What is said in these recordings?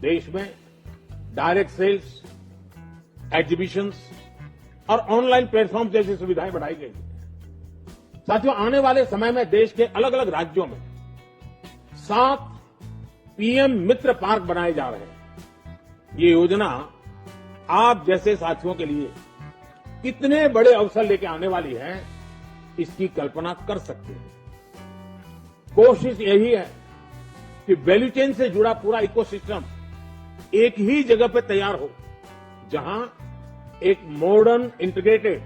देश में direct sales, exhibitions और ऑनलाइन प्लेटफॉर्म जैसी सुविधाएं बढ़ाई गई हैं। साथियों, आने वाले समय में देश के अलग अलग राज्यों में 7 पीएम मित्र पार्क बनाए जा रहे हैं। ये योजना आप जैसे साथियों के लिए कितने बड़े अवसर लेके आने वाली है, इसकी कल्पना कर सकते हैं। कोशिश यही है कि वैल्यू चेन से जुड़ा पूरा इकोसिस्टम एक ही जगह पे तैयार हो, जहां एक मॉडर्न, इंटीग्रेटेड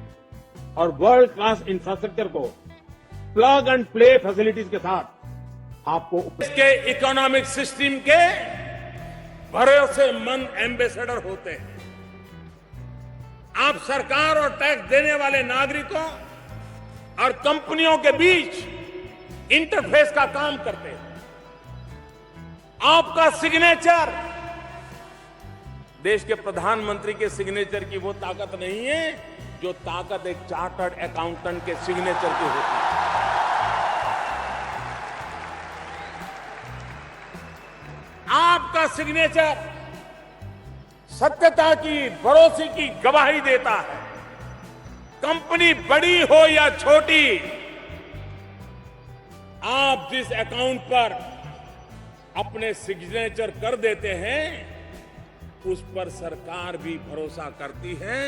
और वर्ल्ड क्लास इंफ्रास्ट्रक्चर को प्लग एंड प्ले फैसिलिटीज के साथ आपको इसके इकोनॉमिक सिस्टम के भरोसेमंद एम्बेसडर होते हैं। आप सरकार और टैक्स देने वाले नागरिकों और कंपनियों के बीच इंटरफेस का काम करते हैं। आपका सिग्नेचर देश के प्रधानमंत्री के सिग्नेचर की वो ताकत नहीं है जो ताकत एक चार्टर्ड अकाउंटेंट के सिग्नेचर की होती है। आपका सिग्नेचर सत्यता की, भरोसे की गवाही देता है। कंपनी बड़ी हो या छोटी, आप जिस अकाउंट पर अपने सिग्नेचर कर देते हैं, उस पर सरकार भी भरोसा करती है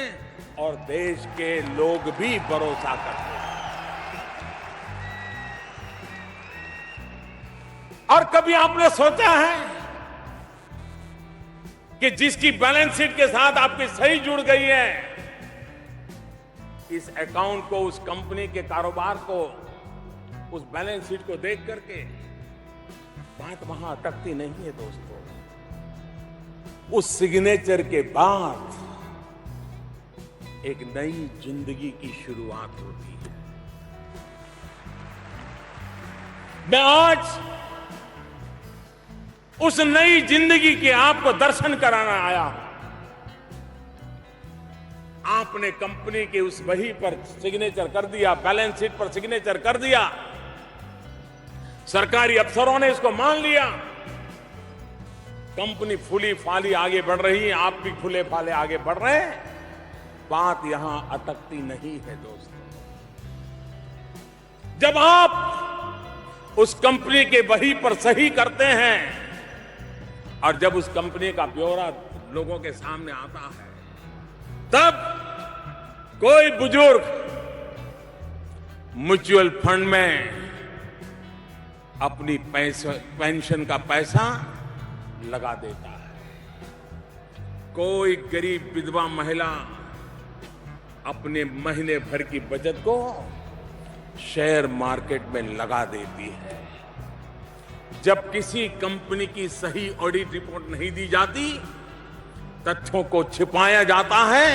और देश के लोग भी भरोसा करते हैं। और कभी आपने सोचा है कि जिसकी बैलेंस शीट के साथ आपकी सही जुड़ गई है, इस अकाउंट को, उस कंपनी के कारोबार को, उस बैलेंस शीट को देख करके बात वहां अटकती नहीं है दोस्तों। उस सिग्नेचर के बाद एक नई जिंदगी की शुरुआत होती है। मैं आज उस नई जिंदगी के आपको दर्शन कराना आया हूं। आपने कंपनी के उस वही पर सिग्नेचर कर दिया, बैलेंस शीट पर सिग्नेचर कर दिया, सरकारी अफसरों ने इसको मान लिया, कंपनी फूली फाली आगे बढ़ रही है, आप भी फूले फाले आगे बढ़ रहे हैं। बात यहां अटकती नहीं है दोस्तों। जब आप उस कंपनी के वही पर सही करते हैं और जब उस कंपनी का ब्यौरा लोगों के सामने आता है, तब कोई बुजुर्ग म्यूचुअल फंड में अपनी पेंशन का पैसा लगा देता है। कोई गरीब विधवा महिला अपने महीने भर की बचत को शेयर मार्केट में लगा देती है। जब किसी कंपनी की सही ऑडिट रिपोर्ट नहीं दी जाती, तथ्यों को छिपाया जाता है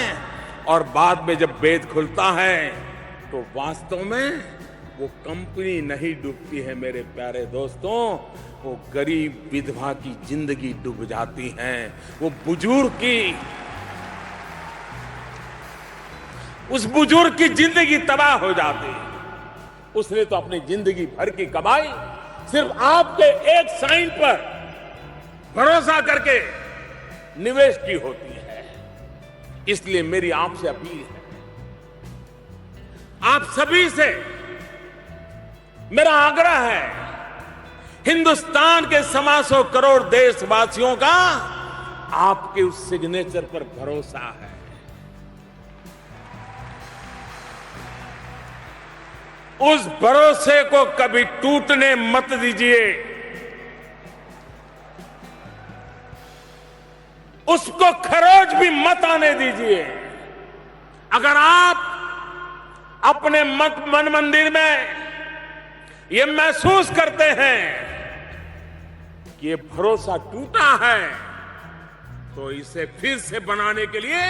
और बाद में जब भेद खुलता है तो वास्तव में वो कंपनी नहीं डूबती है मेरे प्यारे दोस्तों, वो गरीब विधवा की जिंदगी डूब जाती है। वो बुजुर्ग की, उस बुजुर्ग की जिंदगी तबाह हो जाती है। उसने तो अपनी जिंदगी भर की कमाई सिर्फ आपके एक साइन पर भरोसा करके निवेश की होती है। इसलिए मेरी आपसे अपील है, आप सभी से मेरा आग्रह है, हिंदुस्तान के 1.25 करोड़ देशवासियों का आपके उस सिग्नेचर पर भरोसा है। उस भरोसे को कभी टूटने मत दीजिए, उसको खरोच भी मत आने दीजिए। अगर आप अपने मन मंदिर में ये महसूस करते हैं कि ये भरोसा टूटा है, तो इसे फिर से बनाने के लिए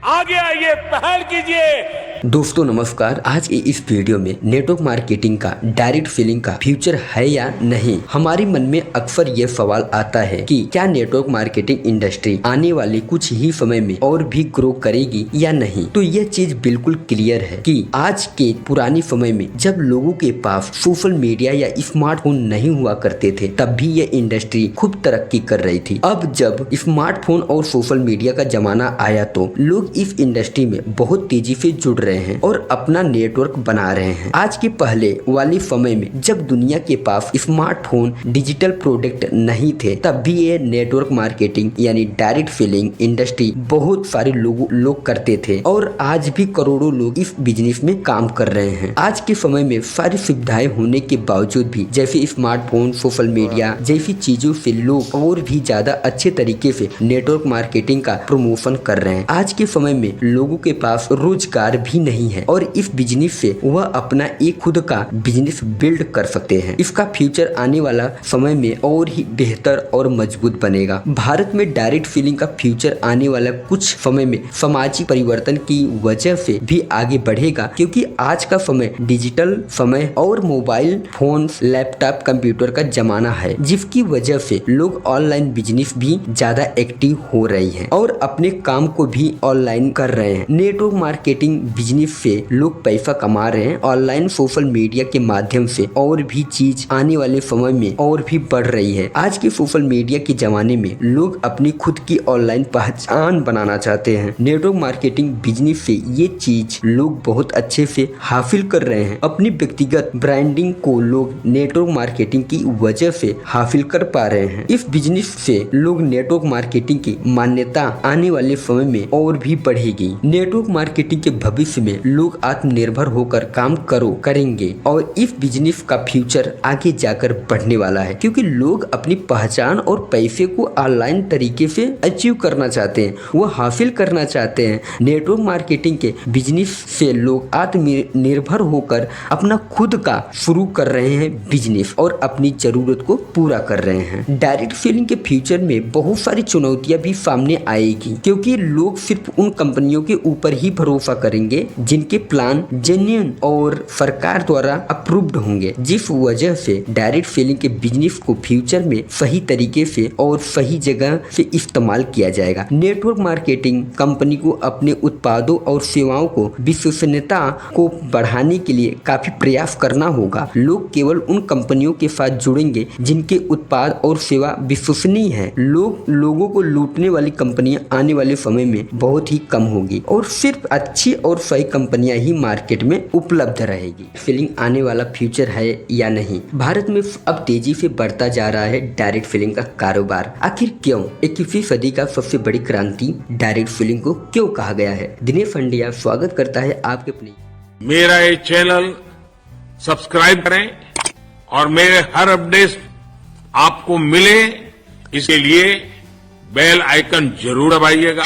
आगे आइए, पहल कीजिए, दोस्तों नमस्कार। आज के इस वीडियो में नेटवर्क मार्केटिंग का डायरेक्ट सेलिंग का फ्यूचर है या नहीं। हमारे मन में अक्सर ये सवाल आता है कि क्या नेटवर्क मार्केटिंग इंडस्ट्री आने वाले कुछ ही समय में और भी ग्रो करेगी या नहीं। तो ये चीज बिल्कुल क्लियर है कि आज के पुराने समय में जब लोगों के पास सोशल मीडिया या स्मार्टफोन नहीं हुआ करते थे तब भी ये इंडस्ट्री खूब तरक्की कर रही थी। अब जब स्मार्टफोन और सोशल मीडिया का जमाना आया तो लोग इस इंडस्ट्री में बहुत तेजी से जुड़ रहे हैं और अपना नेटवर्क बना रहे हैं। आज के पहले वाले समय में जब दुनिया के पास स्मार्टफोन डिजिटल प्रोडक्ट नहीं थे तब भी ये नेटवर्क मार्केटिंग यानी डायरेक्ट सेलिंग इंडस्ट्री बहुत सारे लोग करते थे और आज भी करोड़ों लोग इस बिजनेस में काम कर रहे हैं। आज के समय में सारी सुविधाएं होने के बावजूद भी जैसे स्मार्टफोन सोशल मीडिया जैसी चीजों से लोग और भी ज्यादा अच्छे तरीके से नेटवर्क मार्केटिंग का प्रमोशन कर रहे हैं। आज के समय में लोगों के पास रोजगार भी नहीं है और इस बिजनेस से वह अपना एक खुद का बिजनेस बिल्ड कर सकते हैं। इसका फ्यूचर आने वाला समय में और ही बेहतर और मजबूत बनेगा। भारत में डायरेक्ट सेलिंग का फ्यूचर आने वाला कुछ समय में सामाजिक परिवर्तन की वजह से भी आगे बढ़ेगा, क्योंकि आज का समय डिजिटल समय और मोबाइल फोन लैपटॉप कंप्यूटर का जमाना है, जिसकी वजह से लोग ऑनलाइन बिजनेस भी ज्यादा एक्टिव हो रही है और अपने काम को भी ऑनलाइन कर रहे हैं। नेटवर्क मार्केटिंग बिजनेस से लोग पैसा कमा रहे हैं ऑनलाइन सोशल मीडिया के माध्यम से और भी चीज आने वाले समय में और भी बढ़ रही है। आज के सोशल मीडिया के जमाने में लोग अपनी खुद की ऑनलाइन पहचान बनाना चाहते हैं। नेटवर्क मार्केटिंग बिजनेस से ये चीज लोग बहुत अच्छे से हासिल कर रहे हैं। अपनी व्यक्तिगत ब्रांडिंग को लोग नेटवर्क मार्केटिंग की वजह से हासिल कर पा रहे हैं। इस बिजनेस से लोग नेटवर्क मार्केटिंग की मान्यता आने वाले समय में और भी बढ़ेगी। नेटवर्क मार्केटिंग के भविष्य में लोग आत्मनिर्भर होकर काम करेंगे और इस बिजनेस का फ्यूचर आगे जाकर बढ़ने वाला है, क्योंकि लोग अपनी पहचान और पैसे को ऑनलाइन तरीके से अचीव करना चाहते हैं, वो हासिल करना चाहते हैं। नेटवर्क मार्केटिंग के बिजनेस से लोग आत्मनिर्भर होकर अपना खुद का शुरू कर रहे हैं बिजनेस और अपनी जरूरत को पूरा कर रहे हैं। डायरेक्ट सेलिंग के फ्यूचर में बहुत सारी चुनौतियां भी सामने आएगी, क्योंकि लोग सिर्फ उन कंपनियों के ऊपर ही भरोसा करेंगे जिनके प्लान जेन्युइन और सरकार द्वारा अप्रूव्ड होंगे, जिस वजह से डायरेक्ट सेलिंग के बिजनेस को फ्यूचर में सही तरीके से और सही जगह से इस्तेमाल किया जाएगा। नेटवर्क मार्केटिंग कंपनी को अपने उत्पादों और सेवाओं को विश्वसनीयता को बढ़ाने के लिए काफी प्रयास करना होगा। लोग केवल उन कंपनियों के साथ जुड़ेंगे जिनके उत्पाद और सेवा विश्वसनीय है। लोगों को लूटने वाली कंपनियां आने वाले समय में बहुत ही कम होगी और सिर्फ अच्छी और सही कंपनियां ही मार्केट में उपलब्ध रहेगी। सेलिंग आने वाला फ्यूचर है या नहीं। भारत में अब तेजी से बढ़ता जा रहा है डायरेक्ट सेलिंग का कारोबार। आखिर क्यों? 21वीं सदी का सबसे बड़ी क्रांति डायरेक्ट सेलिंग को क्यों कहा गया है? दिनेश फंडिया स्वागत करता है आपके अपने मेरा ये चैनल सब्सक्राइब करें और मेरे हर अपडेट आपको मिले, इसके लिए बेल आइकन जरूर दबाइएगा।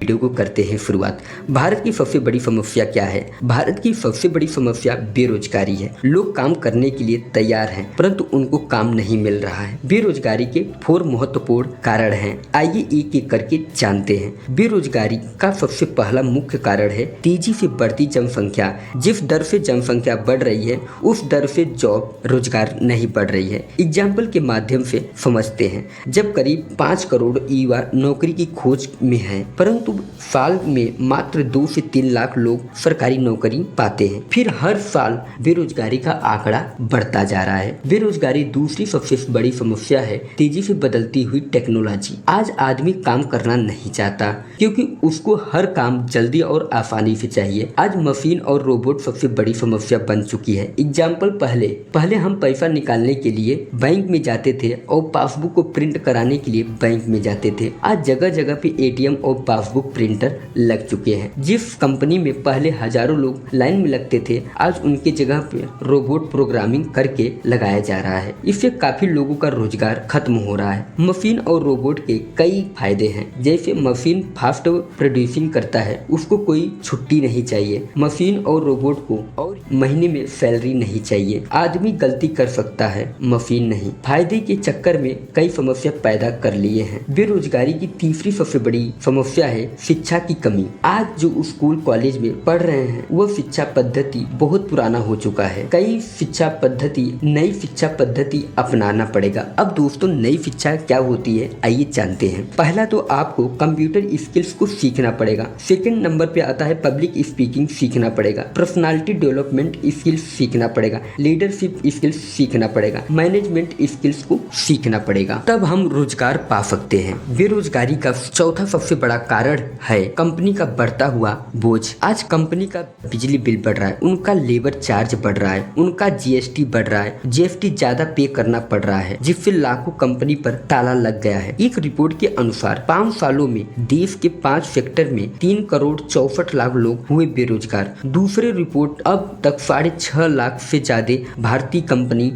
वीडियो को करते हैं शुरुआत। भारत की सबसे बड़ी समस्या क्या है? भारत की सबसे बड़ी समस्या बेरोजगारी है। लोग काम करने के लिए तैयार हैं, परंतु उनको काम नहीं मिल रहा है। बेरोजगारी के 4 महत्वपूर्ण कारण हैं। आइए एक एक करके जानते हैं। बेरोजगारी का सबसे पहला मुख्य कारण है तेजी से बढ़ती जनसंख्या। जिस दर से जनसंख्या बढ़ रही है उस दर से जॉब रोजगार नहीं बढ़ रही है। एग्जाम्पल के माध्यम से समझते हैं। जब करीब 5 करोड़ युवा नौकरी की खोज में है, परंतु साल में मात्र 2 से 3 लाख लोग सरकारी नौकरी पाते हैं। फिर हर साल बेरोजगारी का आंकड़ा बढ़ता जा रहा है। बेरोजगारी दूसरी सबसे बड़ी समस्या है तेजी से बदलती हुई टेक्नोलॉजी। आज आदमी काम करना नहीं चाहता क्योंकि उसको हर काम जल्दी और आसानी से चाहिए। आज मशीन और रोबोट सबसे बड़ी समस्या बन चुकी है। एग्जाम्पल पहले हम पैसा निकालने के लिए बैंक में जाते थे और पासबुक को प्रिंट कराने के लिए बैंक में जाते थे। आज जगह जगह पे एटीएम और पासबुक प्रिंटर लग चुके हैं। जिस कंपनी में पहले हजारों लोग लाइन में लगते थे, आज उनके जगह पे रोबोट प्रोग्रामिंग करके लगाया जा रहा है। इससे काफी लोगों का रोजगार खत्म हो रहा है। मशीन और रोबोट के कई फायदे हैं, जैसे मशीन फास्ट प्रोड्यूसिंग करता है, उसको कोई छुट्टी नहीं चाहिए। मशीन और रोबोट को और महीने में सैलरी नहीं चाहिए। आदमी गलती कर सकता है, मशीन नहीं। फायदे के चक्कर में कई समस्या पैदा कर लिए हैं। बेरोजगारी की तीसरी सबसे बड़ी समस्या है शिक्षा की कमी। आज जो स्कूल कॉलेज में पढ़ रहे हैं वह शिक्षा पद्धति बहुत पुराना हो चुका है। कई शिक्षा पद्धति नई शिक्षा पद्धति अपनाना पड़ेगा। अब दोस्तों नई शिक्षा क्या होती है आइए जानते हैं। पहला तो आपको कंप्यूटर स्किल्स को सीखना पड़ेगा। सेकंड नंबर पे आता है पब्लिक स्पीकिंग सीखना पड़ेगा, पर्सनालिटी डेवलपमेंट स्किल्स सीखना पड़ेगा, लीडरशिप स्किल्स सीखना पड़ेगा, मैनेजमेंट स्किल्स को सीखना पड़ेगा, तब हम रोजगार पा सकते हैं। बेरोजगारी का चौथा सबसे बड़ा कारण है कंपनी का बढ़ता हुआ बोझ। आज कंपनी का बिजली बिल बढ़ रहा है, उनका लेबर चार्ज बढ़ रहा है, उनका जीएसटी बढ़ रहा है, जीएसटी ज्यादा पे करना पड़ रहा है, जिससे लाखों कंपनी पर ताला लग गया है। एक रिपोर्ट के अनुसार 5 सालों में देश के 5 सेक्टर में 3 करोड़ 64 लाख लोग हुए बेरोजगार। दूसरी रिपोर्ट अब तक 6.5 लाख से ज्यादा भारतीय कंपनी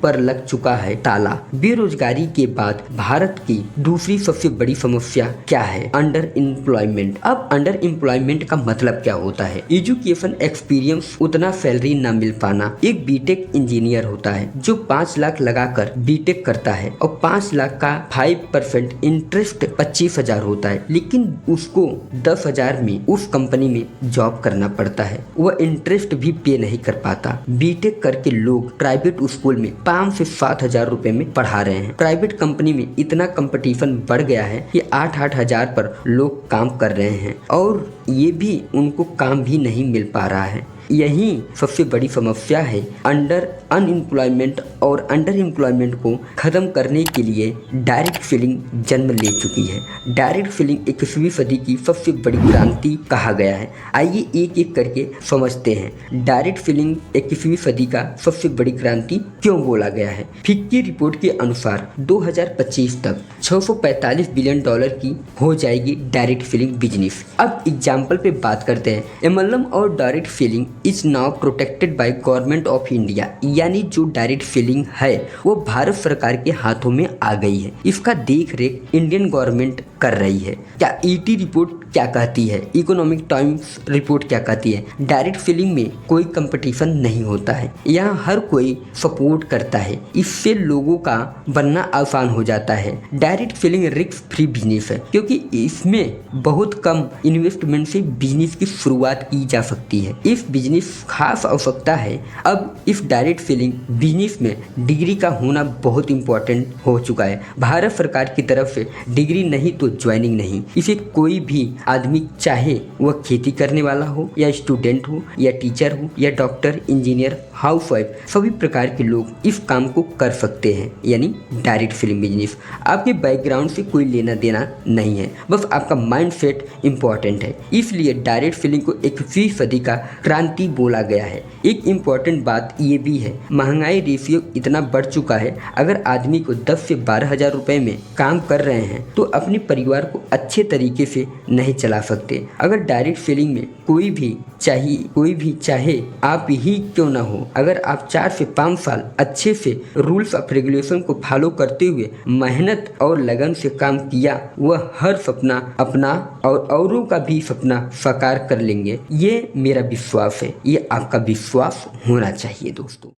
पर लग चुका है ताला। बेरोजगारी के बाद भारत की दूसरी सबसे बड़ी समस्या क्या है? Under employment. अब अंडर एम्प्लॉयमेंट का मतलब क्या होता है? एजुकेशन एक्सपीरियंस उतना सैलरी ना मिल पाना। एक बीटेक इंजीनियर होता है जो 5 लाख लगाकर बीटेक करता है और 5 लाख का 5% इंटरेस्ट 25,000 होता है, लेकिन उसको 10,000 में उस कंपनी में जॉब करना पड़ता है। वह इंटरेस्ट भी पे नहीं कर पाता। बीटेक करके लोग प्राइवेट स्कूल में 5 से 7,000 रुपए में पढ़ा रहे हैं। प्राइवेट कंपनी में इतना कंपटीशन बढ़ गया है कि 8-8 हजार पर लोग काम कर रहे हैं और ये भी उनको काम भी नहीं मिल पा रहा है। यही सबसे बड़ी समस्या है। अनएम्प्लॉयमेंट और अंडर एम्प्लॉयमेंट को खत्म करने के लिए डायरेक्ट सेलिंग जन्म ले चुकी है। डायरेक्ट सेलिंग 21वीं सदी की सबसे बड़ी क्रांति कहा गया है। आइए एक एक करके समझते हैं डायरेक्ट सेलिंग 21वीं सदी का सबसे बड़ी क्रांति क्यों बोला गया है। फिक्की रिपोर्ट के अनुसार 2025 तक 645 बिलियन डॉलर की हो जाएगी डायरेक्ट सेलिंग बिजनेस। अब एग्जाम्पल पे बात करते हैं। एमएलएम और direct selling is now protected by government of India, यानी जो डायरेक्ट सेलिंग है वो भारत सरकार के हाथों में आ गई है। इसका देख रेख इंडियन गवर्नमेंट कर रही है। क्या ईटी रिपोर्ट क्या कहती है? इकोनॉमिक टाइम्स रिपोर्ट क्या कहती है? डायरेक्ट सेलिंग में कोई कंपटीशन नहीं होता है, यहाँ हर कोई सपोर्ट करता है। इससे लोगों का बनना आसान हो जाता है। Direct selling risk free business है क्योंकि इसमें बहुत कम इन्वेस्टमेंट से बिजनेस की शुरुआत की जा सकती है। इस बिजनेस खास आवश्यकता है। अब इस डायरेक्ट सेलिंग बिजनेस में डिग्री का होना बहुत इंपॉर्टेंट हो चुका है। भारत सरकार की तरफ से डिग्री नहीं तो ज्वाइनिंग नहीं। इसे कोई भी आदमी चाहे वह खेती करने वाला हो या स्टूडेंट हो या टीचर हो या डॉक्टर, इंजीनियर, हाउसवाइफ, सभी प्रकार के लोग इस काम को कर सकते हैं, यानी डायरेक्ट सेलिंग बिजनेस। आपके बैकग्राउंड से कोई लेना देना नहीं है, बस आपका माइंड सेट इम्पॉर्टेंट है। इसलिए डायरेक्ट सेलिंग को 21वीं सदी का क्रांति बोला गया है। एक इम्पॉर्टेंट बात ये भी है, महंगाई रेशियो इतना बढ़ चुका है, अगर आदमी को 10 से 12,000 रुपए में काम कर रहे हैं तो अपने परिवार को अच्छे तरीके से नहीं चला सकते। अगर डायरेक्ट सेलिंग में कोई भी चाहे आप ही क्यों ना हो, अगर आप 4 से 5 साल अच्छे से रूल्स ऑफ रेगुलेशन को फॉलो करते हुए मेहनत और लगन से काम किया, वह हर सपना अपना और औरों का भी सपना साकार कर लेंगे। ये मेरा विश्वास है, ये आपका विश्वास होना चाहिए दोस्तों।